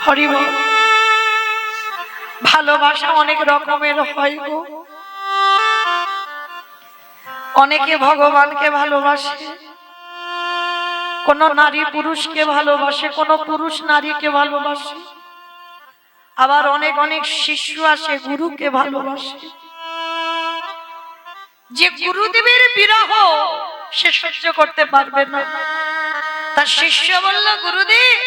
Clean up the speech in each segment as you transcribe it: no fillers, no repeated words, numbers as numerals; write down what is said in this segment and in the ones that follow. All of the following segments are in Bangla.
হরি বল। ভালোবাসা অনেক রকমের হয় গো। অনেকে ভগবানকে ভালোবাসে, কোন নারী পুরুষকে ভালোবাসে, কোন পুরুষ নারীকে ভালোবাসে, আবার অনেক অনেক শিষ্য আসে গুরুকে ভালোবাসে। যে গুরুদেবের বিরহ সে সহ্য করতে পারবে না, তার শিষ্য বলল, গুরুদেব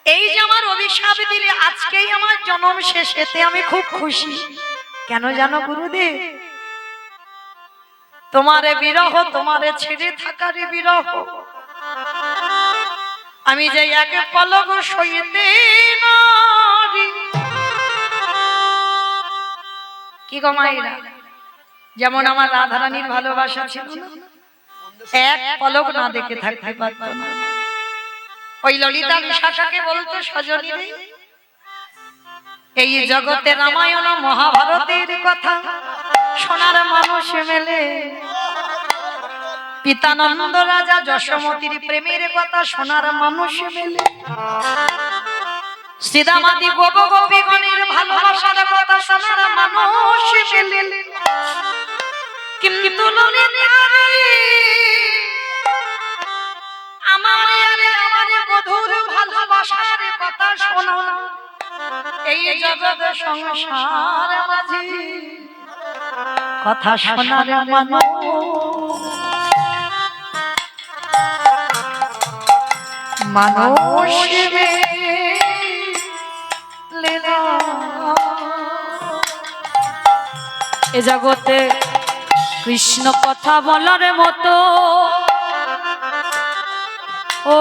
এই যে আমার অভিশাপ দিলে, আজকেই আমার জন্ম শেষ, এতে আমি খুব খুশি। কেন জানো গুরুদেব? তোমার বিরহ, তোমার ছেড়ে থাকার বিরহ, আমি যে এক পলক সইতে নারি। কি গো মায়েরা, যেমন আমার রাধারানীর ভালোবাসা ছিল না, এক পলক না দেখে থাকতে পারত না। ওই ললিতা বিশাখাকে বলতো, সজনী রে, এই জগতে রামায়ণ মহাভারতের কথা শোনার মানুষ মেলে, পিতানন্দ রাজা যশোমতির প্রেমের কথা শোনার মানুষ মেলে, শ্রীদামাদি গোপ গোপীগণের ভালোবাসার কথা শোনার মানুষ মেলে, কিন্তু আমার বধুর ভালোবাসার কথা শোনা এই জগৎ সংসার মাঝে কথা শোনার মানুষ এ জগতে কৃষ্ণ কথা বলার মতো ও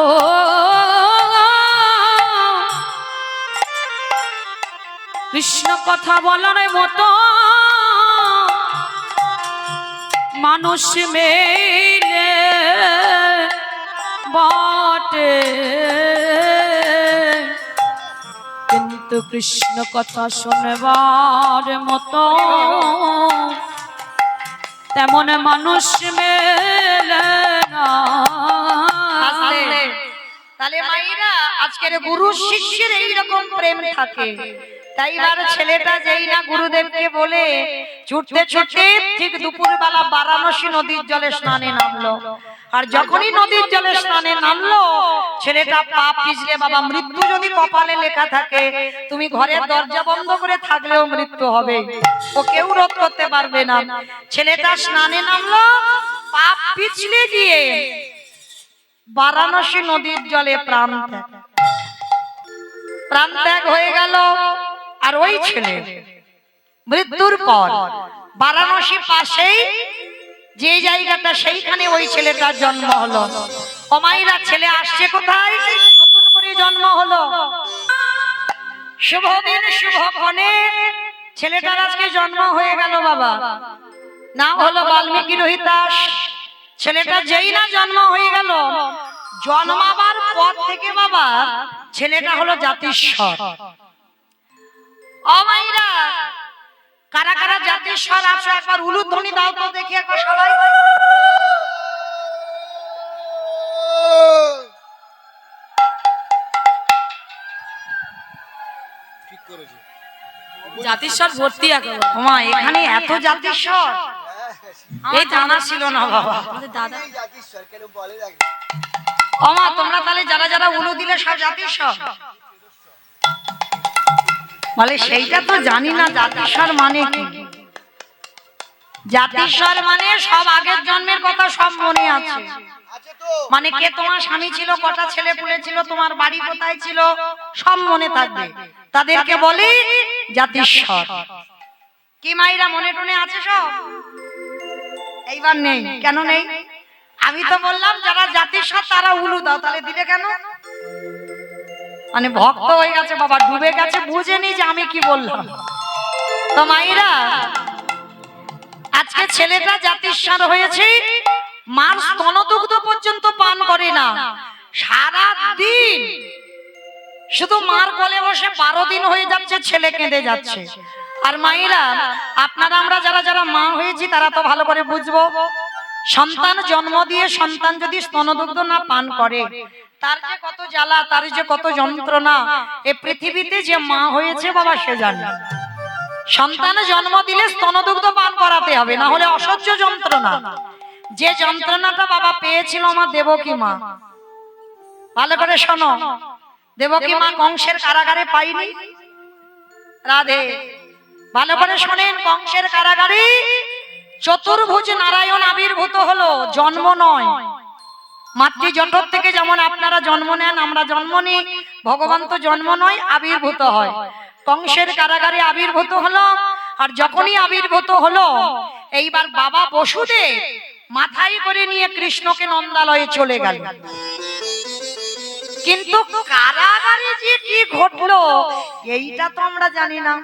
কৃষ্ণ কথা বলার মতো মানুষ মেলে বটে, কিন্তু কৃষ্ণ কথা শুনবার মতো তেমন মানুষ মেলে না। তাহলে মাইরা আজকের গুরু শিষ্যের এইরকম প্রেম থাকে, তাই এবার ছেলেটা যেই না গুরুদেবকে বলে ছুটতে ছুটতে ঠিক দুপুর বেলা বারাণসী নদীর জলে স্নানে নামলো। আর যখনই নদীর জলে স্নানে নামলো, ছেলেটা পা পিছলে, বাবা মৃত্যু যদি কপালে লেখা থাকে, তুমি ঘরের দরজা বন্ধ করে থাকলেও মৃত্যু হবে, ও কেউ রোধ করতে পারবে না। ছেলেটা স্নানে নামলো, পা পিছলে গিয়ে বারাণসী নদীর জলে প্রাণ ত্যাগ হয়ে গেল। আর ওই ছেলে মৃত্যুর পর বারাণসী পাশেই যে জায়গাটা, সেইখানে ওই ছেলেটার জন্ম হলো। অমাইরা ছেলে আসছে কোথায়? নতুন করে জন্ম হলো। শুভ দিন শুভক্ষণে ছেলেটার আজকে জন্ম হয়ে গেল। বাবা নাম হলো বাল্মীকি রোহিতাস। ছেলেটা যেই না জন্ম হয়ে গেল, জন্মাবার পর থেকে বাবা ছেলেটা হলো জাতিস্বর। অমাইরা কারা কারা জাতিস্বর আছো, একবার উলুধ্বনি দাও তো দেখি একবার সবাই। ঠিক করেছে, জাতিস্বর ভর্তি একেবারে। ওমা এখানে এত জাতিস্বর, এই জানা ছিল না বাবা। দাদা জাতিস্বর কেন বলে না? ওমা তোমরা তাহলে যারা যারা উলু দিলে সব জাতিস্বর বলে, সেইটা তো জানি না জাতিস্বর মানে কি। জাতিস্বর মানে সব আগের জন্মের কথা সব মনে আছে, মানে কে তোমার স্বামী ছিল, কটা ছেলে পুলে ছিল, তোমার বাড়ি কোথায় ছিল, সব মনে থাকবে, তাদেরকে বলে জাতিস্বর। কি মাইরা মনে টনে আছে সব? এইবার নেই, কেন নেই? আমি তো বললাম যারা জাতিস্বর তারা উলু দাও, তাহলে দিলে কেন? মানে ভক্ত হয়ে গেছে বাবা, ডুবে গেছে, বুঝেনি যে আমি কি বললাম। তো মাইরা আজকে ছেলেটা জাতিস্বর হয়েছে, মার স্তনদুগ্ধ পর্যন্ত পান করে না, সারা দিন শুধু মার কোলে বসে 12 দিন হয়ে যাচ্ছে, ছেলে কেঁদে যাচ্ছে। আর মায়েরা আপনারা আমরা যারা যারা মা হয়েছি তারা তো ভালো করে বুঝবো, সন্তান জন্ম দিয়ে সন্তান যদি স্তনদুগ্ধ না পান করে তার যে কত জ্বালা, তার যে কত যন্ত্রণা, এই পৃথিবীতে যে মা হয়েছে বাবা সে জানে। সন্তান জন্ম দিলে স্তনদুগ্ধ পান করাতে হবে, না হলে অসহ্য যন্ত্রণা। যে যন্ত্রণাটা বাবা পেয়েছিল আমার দেবকী মা, ভালো করে শোনো, দেবকী মা কংসের কারাগারে পাইনি। রাধে, ভালো করে শোনেন, কংসের কারাগারে চতুর্ভুজ নারায়ণ আবির্ভূত হলো, জন্ম নয়। মাতৃজঠর থেকে যেমন আপনারা জন্ম নেন, আমরা জন্ম নিই, ভগবান তো জন্ম নয়, আবির্ভূত হয়। কংসের কারাগারে আবির্ভূত হলো, আর যখনই আবির্ভূত হলো এইবার বাবা বসুদেব মাথায় করে নিয়ে কৃষ্ণকে নন্দালয়ে চলে গেল। কিন্তু কারাগারে যে কি ঘটলো এইটা তো আমরা জানি না।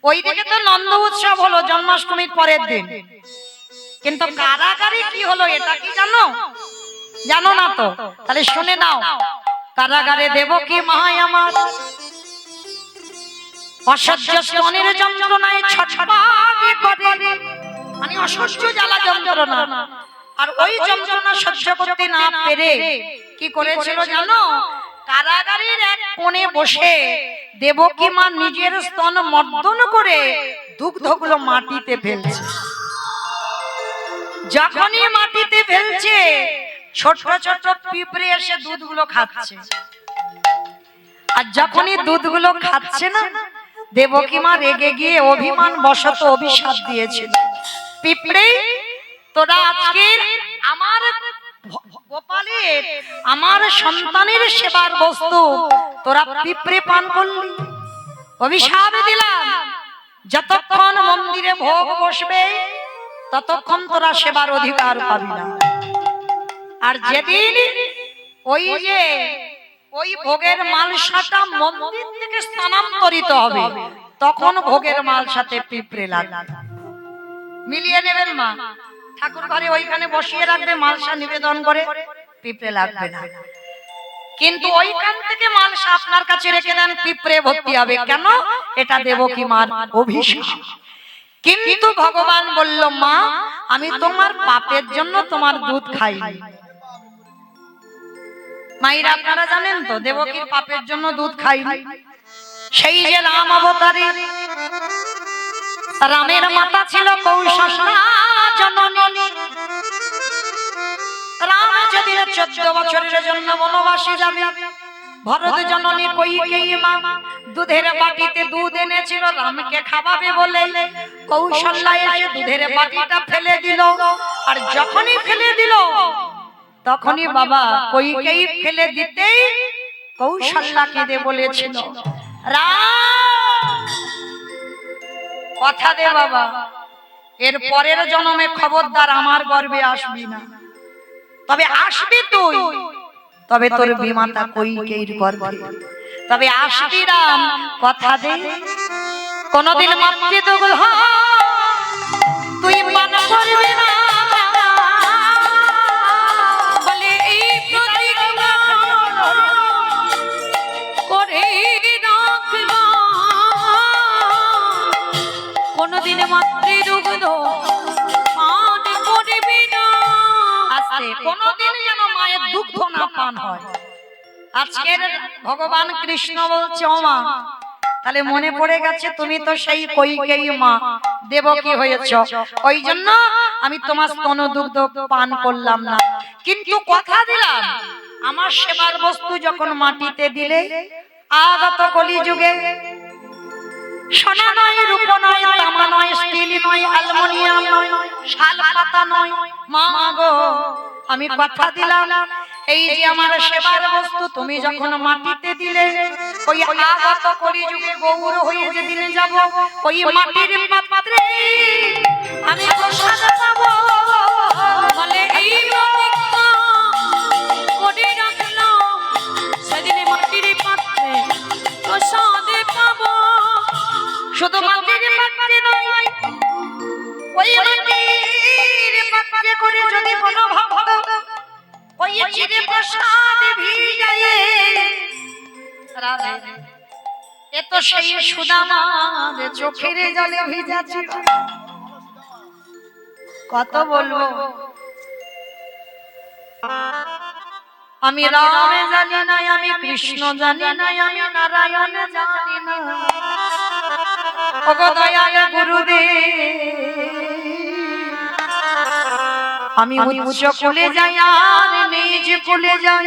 ওইদিকে তো নন্দ উৎসব হলো জন্মাষ্টমীর পরের দিন, কিন্তু কারাগারে কি হলো এটা কি জানো? জানো না তো? তাহলে শুনে নাও। কারাগারে দেবকী মা আমার অসহ্য স্তনের যন্ত্রণায় ছটফট করে, মানে অসহ্য জ্বালা যন্ত্রণা। আর ওই যন্ত্রণা সহ্য করতে না পেরে কি করেছিল জানো? কারাগারের এক কোণে বসে দেবকী মা নিজের স্তন মর্দন করে দুগ্ধগুলো মাটিতে ফেলছে। যখনই মাটিতে ফেলছে ছোট ছোট পিঁপড়ে এসে দুধগুলো খাচ্ছে। আর যখনই দুধগুলো খাচ্ছে না, দেবকী মা রেগে গিয়ে অভিমান বশত অভিশাপ দিয়েছিল, পিঁপড়ে তোরা আজকে আমার গোপালের, আমার সন্তানের সেবার বস্তু তোরা পিঁপড়ে পান করলি। অভিশাপ দিলাম, যতক্ষণ মন্দিরে ভোগ বসবে ততক্ষণ তোরা সেবার অধিকার পাবি না। আর যেদিন ওই ভোগের মালসাটা মন্দির থেকে স্থানান্তরিত হবে তখন ভোগের মালসাতে পিঁপড়ে লাগবে। মিলিয়ে নেবেন মা, ঠাকুর ঘরে ওইখানে বসিয়ে রাখবে, মালসা নিবেদন করে, পিঁপড়ে লাগবে না। কিন্তু ওইখান থেকে মালসা আপনার কাছে রেখে দেন, পিঁপড়ে ভর্তি হবে। কেন? এটা দেবকী মার অভিশাপ। কিন্তু ভগবান বলল, মা আমি তোমার পাপের জন্য তোমার দুধ খাইনি। মায়েরা আপনারা জানেন তো দেবকীর পাপের জন্য দুধ খাইনি। সেই যে রাম অবতারে, রামের মাতা ছিল কৌশল্যা জননী। রাম যদি 14 বছরের জন্য বনবাসে যাবে, ভরত জননী কইকেয়ী মা দুধের বাটিতে দুধ এনেছিল রামকে খাওয়াবে বলে, কৌশল্যা এসে দুধের বাটিটা ফেলে দিল। আর যখনই ফেলে দিল তখনই বাবা কইকেয়ী ফেলে দিতেই কৌশল্যা কেঁদে বলেছিল, রাম কথা দে বাবা, এর পরের জন্মে খবরদার আমার গর্ভে আসবি না। তবে আসবি তুই, তবে তোর বিমাতা কইকেয়ীর গর্ভে, তবে আসবি রাম, কথা দে। কোনদিন মাতৃদুগ্ধ তুই পান করবি না বলে এই প্রতিজ্ঞা করে রাখলাম। কোনদিন মাতৃদুগ্ধ পান করবি না, আজকে কোনদিন যেন মায়ের দুগ্ধ না পান হয়। আজকের ভগবান কৃষ্ণ বলছে, ও মা, তাহলে মনে পড়ে গেছে তুমি তো সেই কইকেয়ী মা দেবকী হয়েছ, ওই জন্য আমি তোমার স্তন দুগ্ধ পান করলাম না। কিন্তু কথা দিলাম আমার সেবার বস্তু যখন মাটিতে দিলে, আগত কলিযুগে সোনা নয়, রূপ নয়, তামা নয়, স্টিল নয়, অ্যালুমিনিয়াম নয়, শাল পাতা নয়, মা গো আমি কথা দিলাম এই যে আমার সেবার বস্তু তুমি যখন মাটিতে দিলে, ওই আগত কলিযুগে গৌর হয়ে যেদিন যাব, ওই মাটির পাত্রে আমি প্রসাদ পাবো বলে এই প্রতিজ্ঞা করে রাখলাম, সেদিন মাটির পাত্রে প্রসাদ পাবো। শুধু মাটির পাত্রে নয়, ওই মাটির পাত্রে করে যদি কোনো ভক্ত ওই চিরে প্রসাদ ভিজায়ে, রাধে এ তো সেই সুদামার চোখের জলে ভিজা ছিল। কত বলবো, আমি রাম জানি না, আমি কৃষ্ণ জানি না, আমি নারায়ণ জানি না। ওগো দয়াল গুরুদেব, আমি উচ্চ কুলে যাই আর নিজ কুলে যাই,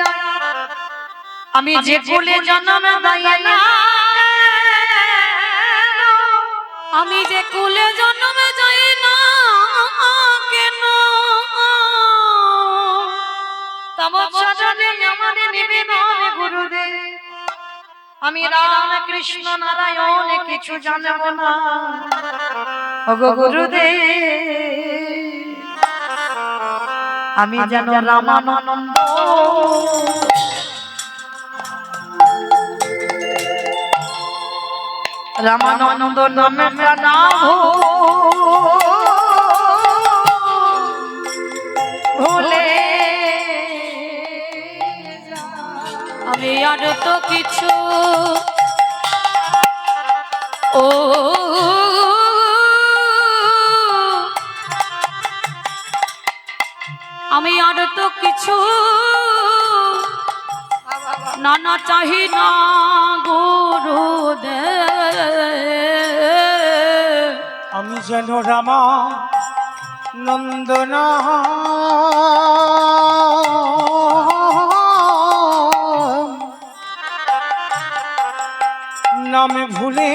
আমি যে কুলে জন্ম দেই না, আমি যে কুলে জন্ম যাই না কেন, তব চরণে আমার নিবেদন গুরুদেব। আমি রাম কৃষ্ণ নারায়ণ কিছু জানব না, ওগো গুরুদেব, আমি যেন রামানন্দ রামানন্দ নামে প্রণাম ভুলে আমি আর তো কিছু ও আমি আর তো কিছু নানা চাহি না গুরুদেব। আমি যেন রামা নন্দনা নামে ভুলে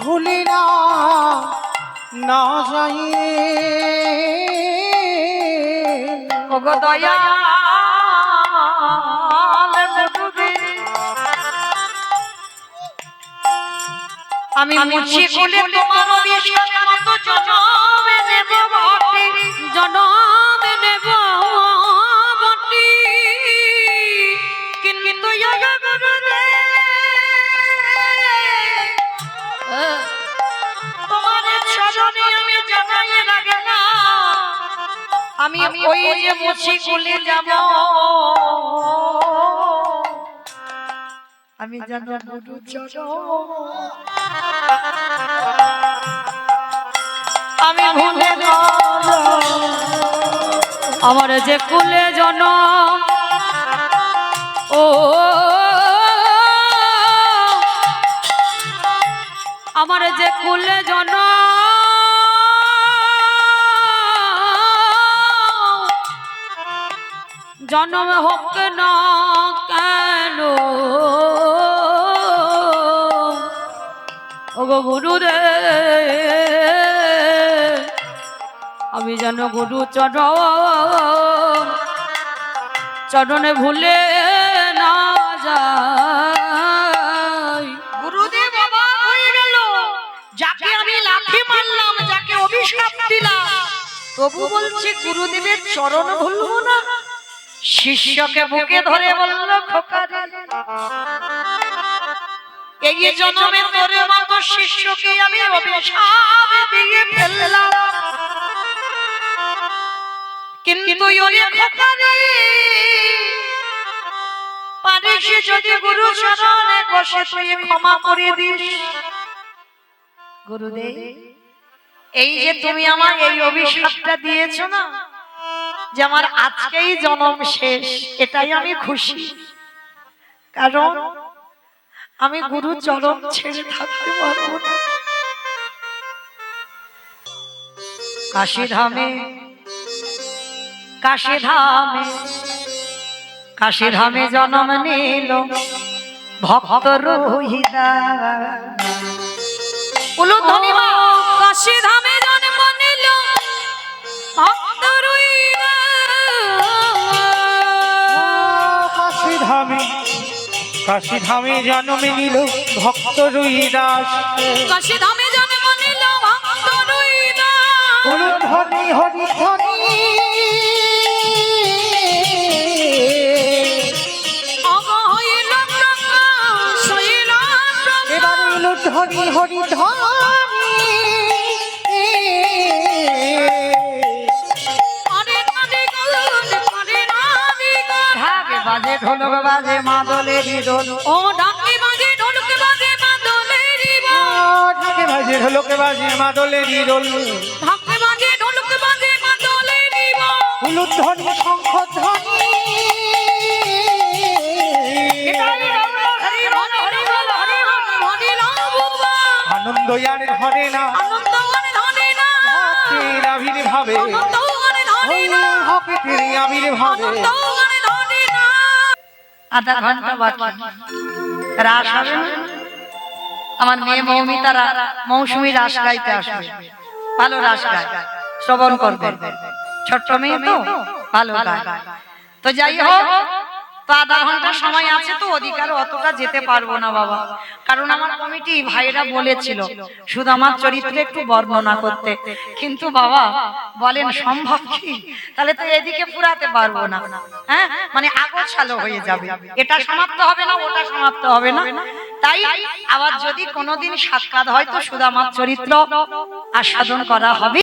ভুলি না না যাই ওগো দয়াল গুরুদেব, আমি মুছি কোলে তোমার অভিশাপ মতো জনমে নেব বটে, জনমে নেব বটে, কিন্তু ওগো গুরুদেব তোমার চরণে আমি জানাই লাগে না, আমি ওই যে মুছি কোলে যাব, আমি জানো গুরু চরণ আমি ভুলে না, আমার যে কুলে জন ও আমার যে কুলে জন জন্ম হোক না কেন, ওগো গুরুদেব, আমি যেন গুরু চরণে ভুলে না যাই। গুরুদেব অবাক হয়ে গেল, যাকে আমি লাথি মারলাম, যাকে অভিশাপ দিলাম, তবু বলছে গুরুদেবের চরণ ভুলবো না। শিষ্যকে বুকে ধরে বলল, খোকা এই জন্মে তোর মতো শিষ্যকে আমি অভিশাপ দিয়ে ফেললাম, কিন্তু ওরে খোকা রে, পারিস যদি গুরু চরণে বসে তুই ক্ষমা করে দিস। গুরুদেব, এই যে তুমি আমার এই অভিশাপটা দিয়েছো না, যে আমার আজকেই জন্ম শেষ, এটাই আমি খুশি, কারণ আমি গুরু চরণ ছেড়ে থাকতে পারবো না। কাশীধামে কাশীধামে কাশীধামে জন্ম নিল ভক্ত রোহিদাস, উলুধ্বনি মা। কাশীধামে জন্ম নিল ভক্ত রোহিদাস, কাশীধামে জন্মে নিল ভক্ত রুইদাস, কাশীধামে জন্ম নিল ভক্ত রোহিদাস, হরি হরি হরি এবার এলো ধরি হরি ধরি, বাজে ঢোলক বাজে মাদলেরই ঢোল, ও ঢাকে বাজে ঢোলক বাজে মাদলেরই ঢোল, ঢাকে বাজে ঢোলকে বাজে মাদলেরই রোল, ঢাকে বাজে ঢোলক বাজে মাদলেরই ঢোল, উলুধ্বনি শঙ্খধ্বনি আনন্দ আর ধরে না ভক্তের আবির্ভাবে ভক্তের আবির্ভাবে আধা ঘন্টা বাকি রাস হবে না? আমার মেয়ে মৌমিতারা মৌসুমী রাস গাইতে আসবে, ভালো রাস গায়, শ্রবণ করবে, ছোট্ট মেয়ে তো ভালো গায়। তো যাই হোক, তো আধা ঘন্টা সময় আছে, তো অধিকার অতটা যেতে পারবো না বাবা, কারণ আমার কমিটি ভাইরা বলেছিল শুধু আমার চরিত্রে একটু বর্ণনা করতে, কিন্তু বাবা বলেন সম্ভব কি? তাহলে তো এদিকে পুরাতে পারবো না, হ্যাঁ, মানে আগোছালো হয়ে যাবে, এটা সমাপ্ত হবে না, ওটা সমাপ্ত হবে না। তাই আবার যদি কোনোদিন সাক্ষাৎ হয় তো শুধু আমার চরিত্র আস্বাদন করা হবে।